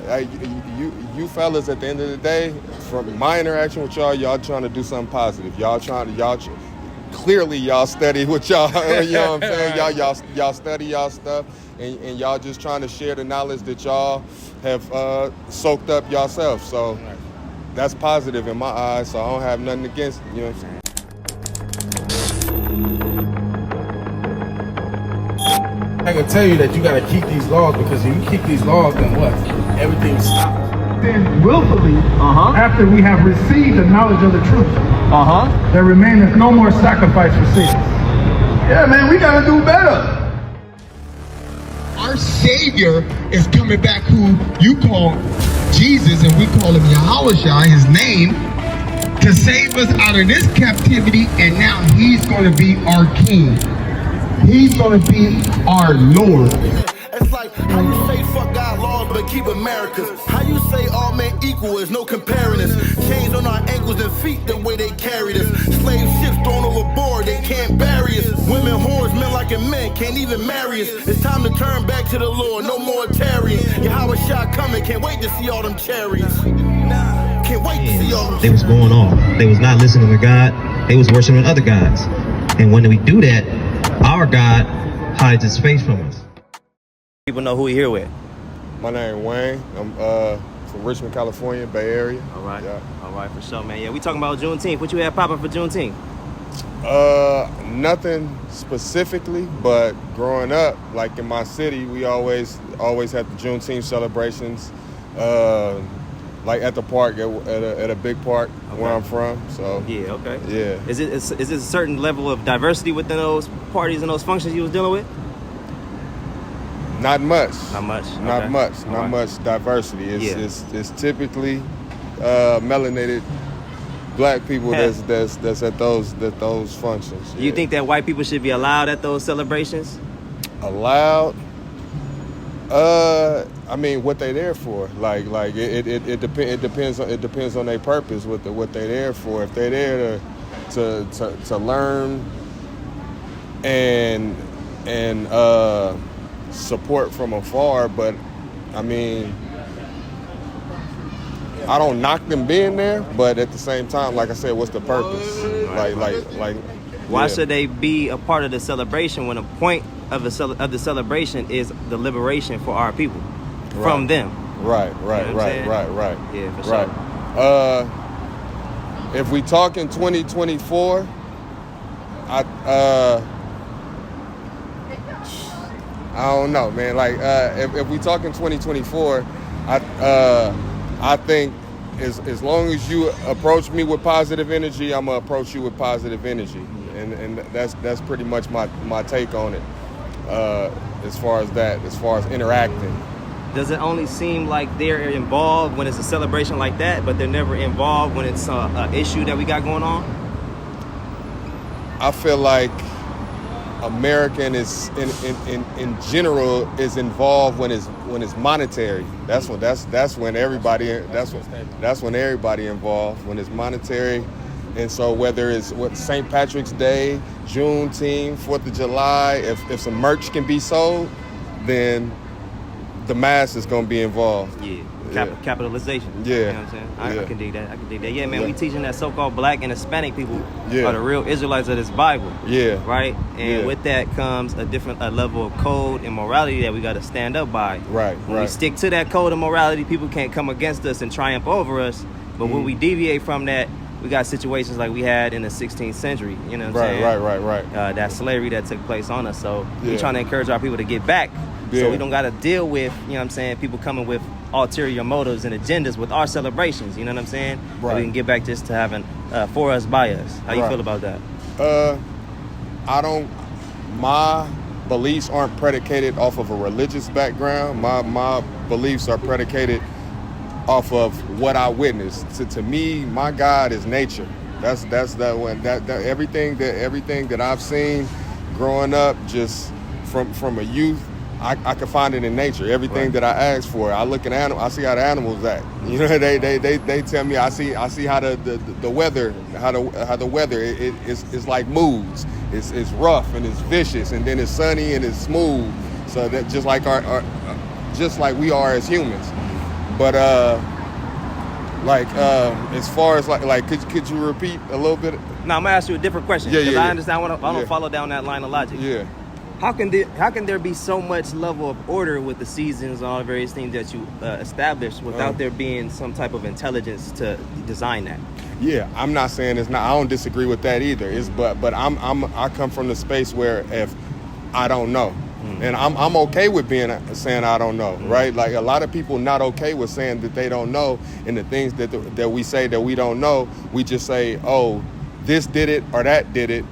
you fellas, at the end of the day, from my interaction with y'all trying to do something positive. Clearly y'all study what y'all, you know what I'm saying? Y'all study y'all stuff, and y'all just trying to share the knowledge that y'all have soaked up yourself. So that's positive in my eyes. So I don't have nothing against, you know what I'm saying? I can tell you that you gotta keep these laws, because if you keep these laws, then what? Everything stops. Then willfully, after we have received the knowledge of the truth, there remaineth no more sacrifice for sins. Yeah, man, we gotta do better. Our Savior is coming back, who you call Jesus, and we call him Yahushua, his name, to save us out of this captivity, and now he's gonna be our King. He's gonna be our Lord. It's like how you say fuck God laws but keep America's. How you say all men equal, is no comparing us. Chains on our ankles and feet the way they carried us. Slave ships thrown overboard, they can't bury us. Women whores, men like a men can't even marry us. It's time to turn back to the Lord, no more tarrying. Yahushua coming, can't wait to see all them chariots. Can't wait to see all them. They was going off. They was not listening to God. They was worshiping other gods. And when we do that, our God hides his face from us. People know who we here with. My name Wayne. I'm from Richmond, California, Bay Area. All right. Yeah. All right, for sure, man. Yeah, we talking about Juneteenth. What you had popping for Juneteenth? Nothing specifically, but growing up, like in my city, we always had the Juneteenth celebrations, like at the park, at a big park where I'm from. So yeah, okay. Yeah. Is it a certain level of diversity within those parties and those functions you was dealing with? Not much. Not much. Not okay. much. All not right. much diversity. It's typically melanated black people that's at those functions. You think that white people should be allowed at those celebrations? Allowed? I mean, what they there for? Like it depends on their purpose. What they there for? If they there to learn and support from afar, but I mean, I don't knock them being there, but at the same time, like I said, what's the purpose? Why should they be a part of the celebration when the point of the celebration is the liberation for our people from them? Right. Yeah, for sure. If we talk in 2024, I don't know, man. Like, if we talk in 2024, I think as long as you approach me with positive energy, I'm gonna approach you with positive energy, and that's pretty much my take on it. As far as interacting. Does it only seem like they're involved when it's a celebration like that, but they're never involved when it's an issue that we got going on? I feel like American is in general is involved when it's monetary. That's when everybody involved when it's monetary. And so whether it's St. Patrick's Day, Juneteenth, 4th of July, if some merch can be sold, then the mass is going to be involved. Yeah. Capitalization. Yeah. You know what I'm saying? I can dig that. Yeah, man, we teaching that so-called black and Hispanic people are the real Israelites of this Bible. Yeah. Right? And with that comes a different level of code and morality that we got to stand up by. When we stick to that code and morality, people can't come against us and triumph over us. But when we deviate from that, we got situations like we had in the 16th century. You know what I'm saying? Right. That slavery that took place on us. So we're trying to encourage our people to get back. So we don't got to deal with, you know what I'm saying, people coming with ulterior motives and agendas with our celebrations, you know what I'm saying? Right. We can get back just to having for us, by us. How you feel about that? My beliefs aren't predicated off of a religious background. My beliefs are predicated off of what I witnessed. To me, my God is nature. That's that one. That everything that I've seen growing up, just from a youth, I can find it in nature. Everything that I ask for, I look at animals. I see how the animals act. You know, they tell me. I see how the weather, how the weather. It's like moods. It's rough and it's vicious, and then it's sunny and it's smooth. So that just like just like we are as humans. But as far as could you repeat a little bit? No, I'm gonna ask you a different question. Yeah, I understand. I don't follow down that line of logic. Yeah. How can there be so much level of order with the seasons and all the various things that you established without there being some type of intelligence to design that? Yeah, I'm not saying it's not. I don't disagree with that either. But I come from the space where if I don't know, and I'm okay with saying I don't know, right? Like a lot of people not okay with saying that they don't know, and the things that we say that we don't know, we just say, oh, this did it or that did it,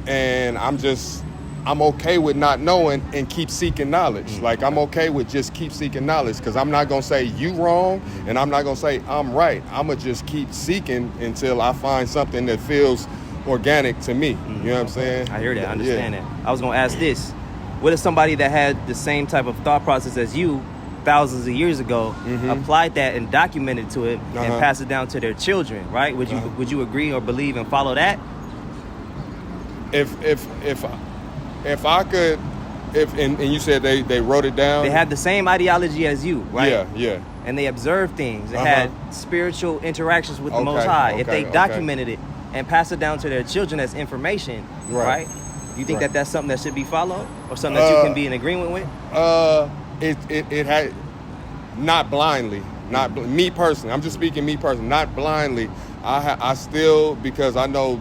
and I'm okay with not knowing and keep seeking knowledge. Like I'm okay with just keep seeking knowledge because I'm not gonna say you wrong and I'm not gonna say I'm right. I'm gonna just keep seeking until I find something that feels organic to me. You know what I'm saying? I hear that. I understand that. I was gonna ask this: what if somebody that had the same type of thought process as you thousands of years ago applied that and documented to it and passed it down to their children? Right? Would you agree or believe and follow that? If I could, and you said they wrote it down. They had the same ideology as you, right? Yeah. And they observed things. They had spiritual interactions with the Most High. If they documented it and passed it down to their children as information, right? You think that that's something that should be followed, or something that you can be in agreement with? It had not blindly, me personally. I'm just speaking me personally, not blindly. I still, because I know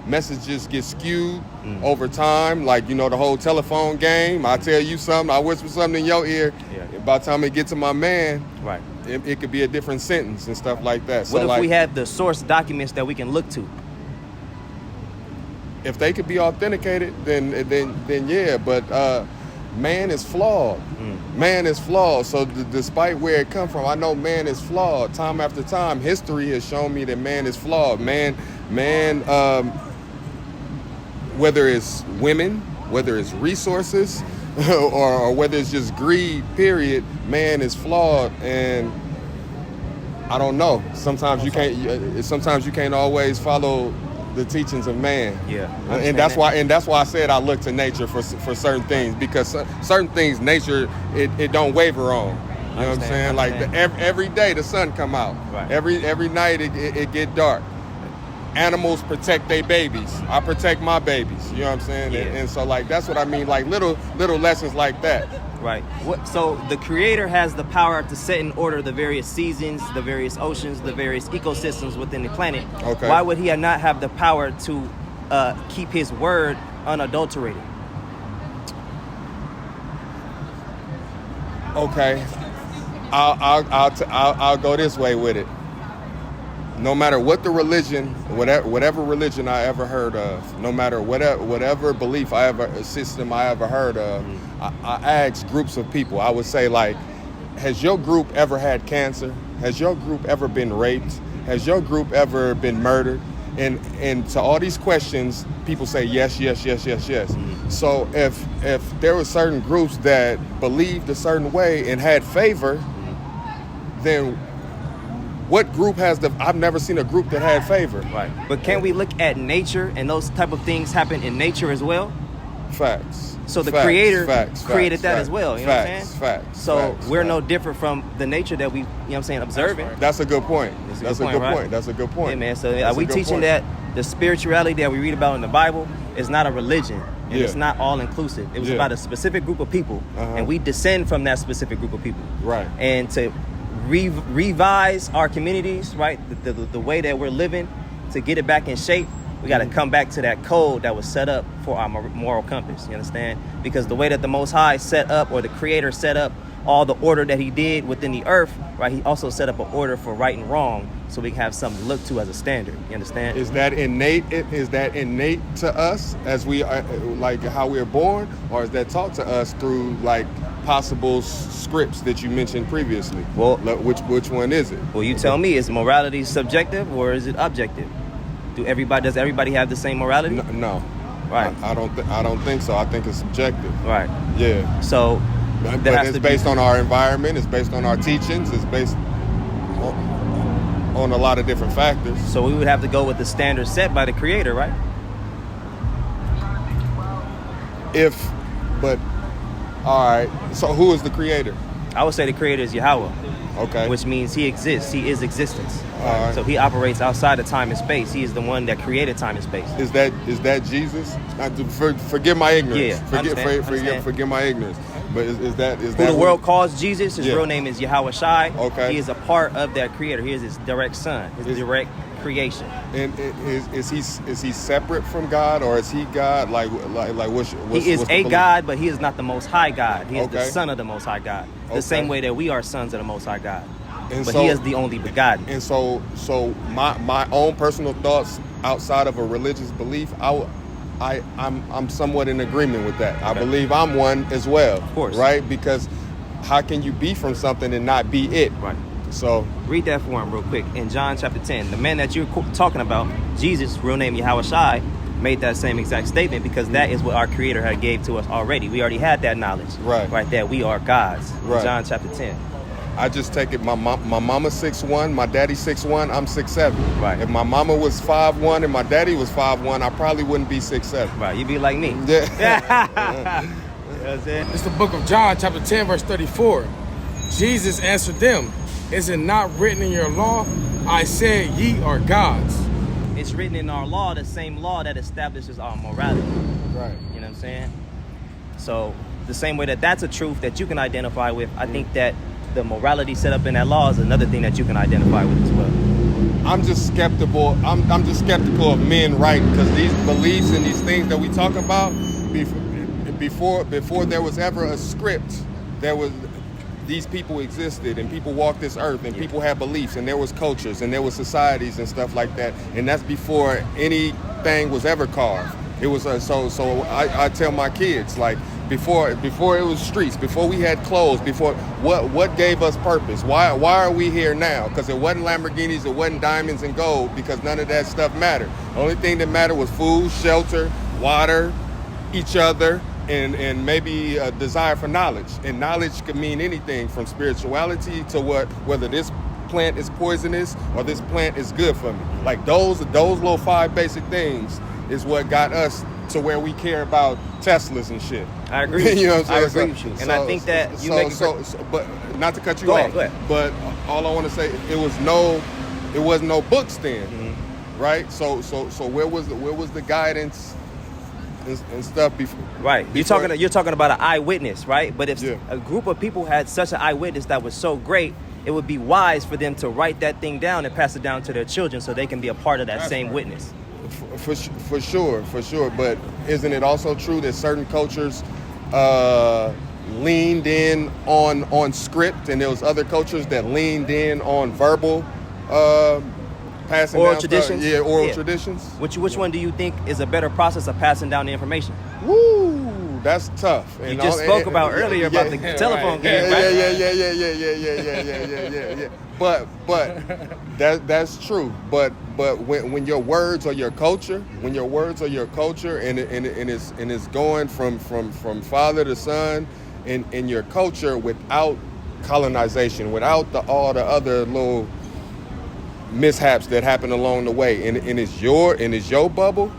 messages get skewed over time, like, you know, the whole telephone game. I tell you something, I whisper something in your ear. By the time it gets to my man, right, it could be a different sentence and stuff like that. So what if we had the source documents that we can look to? If they could be authenticated, then yeah, but man is flawed. Man is flawed. So despite where it come from, I know man is flawed. Time after time, history has shown me that man is flawed. Man, whether it's women, whether it's resources, or whether it's just greed, period, man is flawed. And I don't know. Sometimes you can't always follow the teachings of man. And that's why I said I look to nature for certain things, because certain things nature it don't waver on. You know what I'm saying? Like every day the sun come out. Right. Every night it get dark. Animals protect their babies. I protect my babies. You know what I'm saying? And so like that's what I mean. Like little lessons like that. Right. So the Creator has the power to set in order the various seasons, the various oceans, the various ecosystems within the planet. Okay. Why would He not have the power to keep His word unadulterated? Okay. I'll go this way with it. No matter what the religion, whatever religion I ever heard of, no matter whatever belief system I ever heard of, I asked groups of people. I would say, like, has your group ever had cancer? Has your group ever been raped? Has your group ever been murdered? And to all these questions, people say yes. So if there were certain groups that believed a certain way and had favor, then what group I've never seen a group that had favor. Right. But can we look at nature, and those type of things happen in nature as well? Facts. So the Creator created that as well, you know what I'm saying? Facts. So we're no different from the nature that we, you know what I'm saying, observing. That's a good point. That's a good point. Yeah, man. So are we teaching that the spirituality that we read about in the Bible is not a religion, and it's not all inclusive. It was about a specific group of people, and we descend from that specific group of people. Right. And to revise our communities, right, the way that we're living, to get it back in shape, we got to come back to that code that was set up for our moral compass. You understand? Because the way that the Most High set up, or the Creator set up all the order that He did within the earth, right, He also set up an order for right and wrong, so we can have something to look to as a standard. You understand? Is that innate? Is that innate to us as we are, like how we're born, or is that taught to us through like possible scripts that you mentioned previously? Well, which one is it? Well, you tell me. Is morality subjective or is it objective? Does everybody have the same morality? No. Right. I don't think so. I think it's subjective. Right. Yeah. So but it's based on our environment. It's based on our teachings. It's based on a lot of different factors. So we would have to go with the standard set by the Creator, right? All right. So who is the Creator? I would say the Creator is Yahweh. Okay. Which means he exists. He is existence. All right. So he operates outside of time and space. He is the one that created time and space. Is that Jesus? Forgive my ignorance. Yeah, forgive my ignorance. But is that who the world calls Jesus? His real name is Yahweh Shai. Okay. He is a part of that creator. He is his direct son, his direct creation. And is he separate from God, or is he God? Like what's he is what's a God, but he is not the Most High God. He is Okay. the Son of the Most High God. The same way that we are sons of the Most High God. And but so, he is the only begotten. And so my own personal thoughts outside of a religious belief, I'm somewhat in agreement with that. I believe I'm one as well. Of course. Right? Because how can you be from something and not be it? Right. So read that for him real quick. In John chapter 10, the man that you're talking about, Jesus, real name Yahweh Shai, made that same exact statement because that is what our Creator had gave to us already. We already had that knowledge. Right there. We are gods. Right. John chapter 10. I just take it. My mama's 6'1", my daddy's 6'1", I'm 6'7". Right. If my mama was 5'1" and my daddy was 5'1", I probably wouldn't be 6'7". Right. You'd be like me. Yeah. You know what I'm saying? It's the book of John, chapter 10, verse 34. Jesus answered them, "Is it not written in your law? I said ye are gods." It's written in our law, the same law that establishes our morality. Right. You know what I'm saying? So the same way that that's a truth that you can identify with, I think that the morality set up in that law is another thing that you can identify with as well. I'm just skeptical. I'm just skeptical of men writing, because these beliefs and these things that we talk about, before there was ever a script, there was these people existed and people walked this earth and people had beliefs and there was cultures and there was societies and stuff like that, and that's before anything was ever carved. It was so I tell my kids, like, before it was streets, before we had clothes, before what gave us purpose? Why are we here now? Because it wasn't Lamborghinis, it wasn't diamonds and gold, because none of that stuff mattered. The only thing that mattered was food, shelter, water, each other, and maybe a desire for knowledge. And knowledge could mean anything from spirituality to whether this plant is poisonous or this plant is good for me. Like those little 5 basic things is what got us to where we care about Teslas and shit. I agree with you. You know what I'm saying? I agree with you. And I think that you make but not to cut you go off. ahead. But all I want to say, it was no books then, right? So where was the guidance and stuff before? Right. You're talking about an eyewitness, right? But if a group of people had such an eyewitness that was so great, it would be wise for them to write that thing down and pass it down to their children so they can be a part of that same witness. For sure. But isn't it also true that certain cultures leaned in on script, and there was other cultures that leaned in on verbal passing oral down traditions? Stuff? Yeah, oral traditions. Which one do you think is a better process of passing down the information? Woo, that's tough. You just spoke about earlier about the telephone game, right? Yeah. But that's true. But when your words are your culture, and it's going from father to son in your culture without colonization, without all the other little mishaps that happen along the way, and it's your bubble,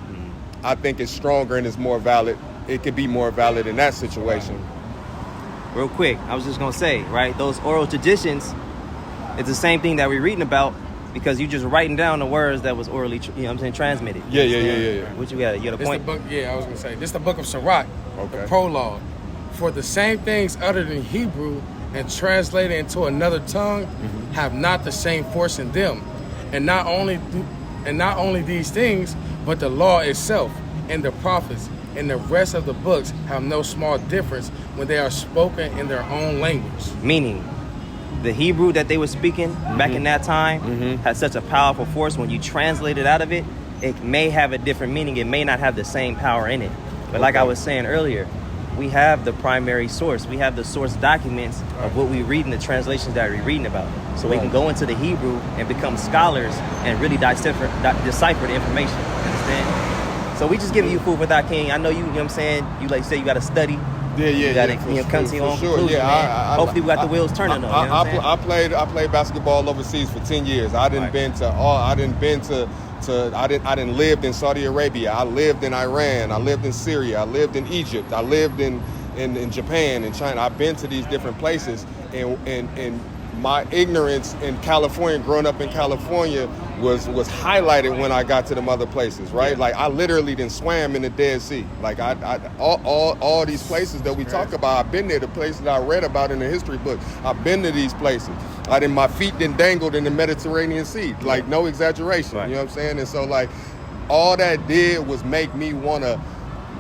I think it's stronger and it's more valid. It could be more valid in that situation. Real quick, I was just gonna say, right, those oral traditions, it's the same thing that we're reading about, because you just writing down the words that was orally, transmitted. Yeah. What you got? You got a point? I was gonna say, this is the book of Sirach, the prologue. For the same things uttered in Hebrew and translated into another tongue have not the same force in them, and not only these things, but the law itself and the prophets and the rest of the books have no small difference when they are spoken in their own language. Meaning, the Hebrew that they were speaking back in that time had such a powerful force. When you translate it out of it, it may have a different meaning. It may not have the same power in it. But like I was saying earlier, we have the primary source. We have the source documents of what we read in the translations that we're reading about. So we can go into the Hebrew and become scholars and really decipher the information. Understand? So we just giving you food for thought, King. I know you know what I'm saying? You like you say you got to study. You got to come to your own conclusion, man. Hopefully we got the wheels turning on. I played basketball overseas for 10 years. I didn't live in Saudi Arabia. I lived in Iran. I lived in Syria. I lived in Egypt. I lived in Japan and China. I've been to these different places, and my ignorance in California, growing up in California, was highlighted when I got to them other places, right? Like I literally done swam in the Dead Sea. Like all these places that we talk about, I've been there. The places I read about in the history book, I've been to these places. My feet done dangled in the Mediterranean Sea. Like no exaggeration, you know what I'm saying? And so like all that did was make me want to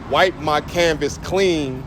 wipe my canvas clean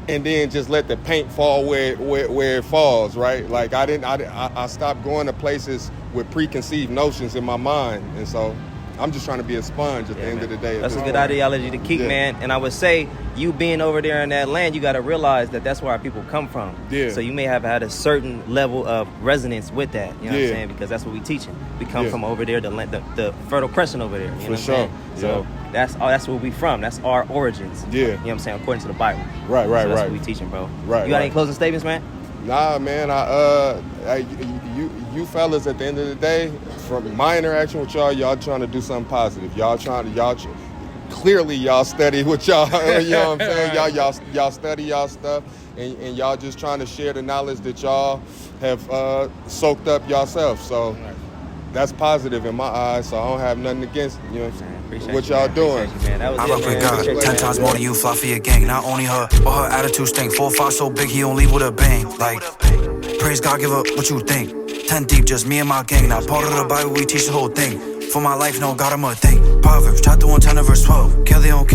and then just let the paint fall where it falls, right? Like I stopped going to places with preconceived notions in my mind, and so I'm just trying to be a sponge at the end of the day. That's a good ideology to keep, man. And I would say, you being over there in that land, you got to realize that that's where our people come from. Yeah. So you may have had a certain level of resonance with that. You know what I'm saying? Because that's what we teaching. We come from over there, the Fertile Crescent over there. You know what I'm saying? So that's where we from. That's our origins. Yeah. You know what I'm saying? According to the Bible. Right. That's what we teaching, bro. Right. You got any closing statements, man? Nah, man. You fellas, at the end of the day, from my interaction with y'all trying to do something positive. Clearly y'all study what y'all, you know what I'm saying? Y'all study y'all stuff, and y'all just trying to share the knowledge that y'all have soaked up yourself. So that's positive in my eyes. So I don't have nothing against, you know, what y'all doing. I rock with God, 10 times more than you, fly for your gang. Not only her, but her attitude stink. 4-5 so big, he don't leave with a bang. Like, praise God, give up what you think. 10 deep, just me and my gang. Now part of the Bible, we teach the whole thing. For my life, no God, I'm a thing. Proverbs, chapter 110 verse 12. Kill the own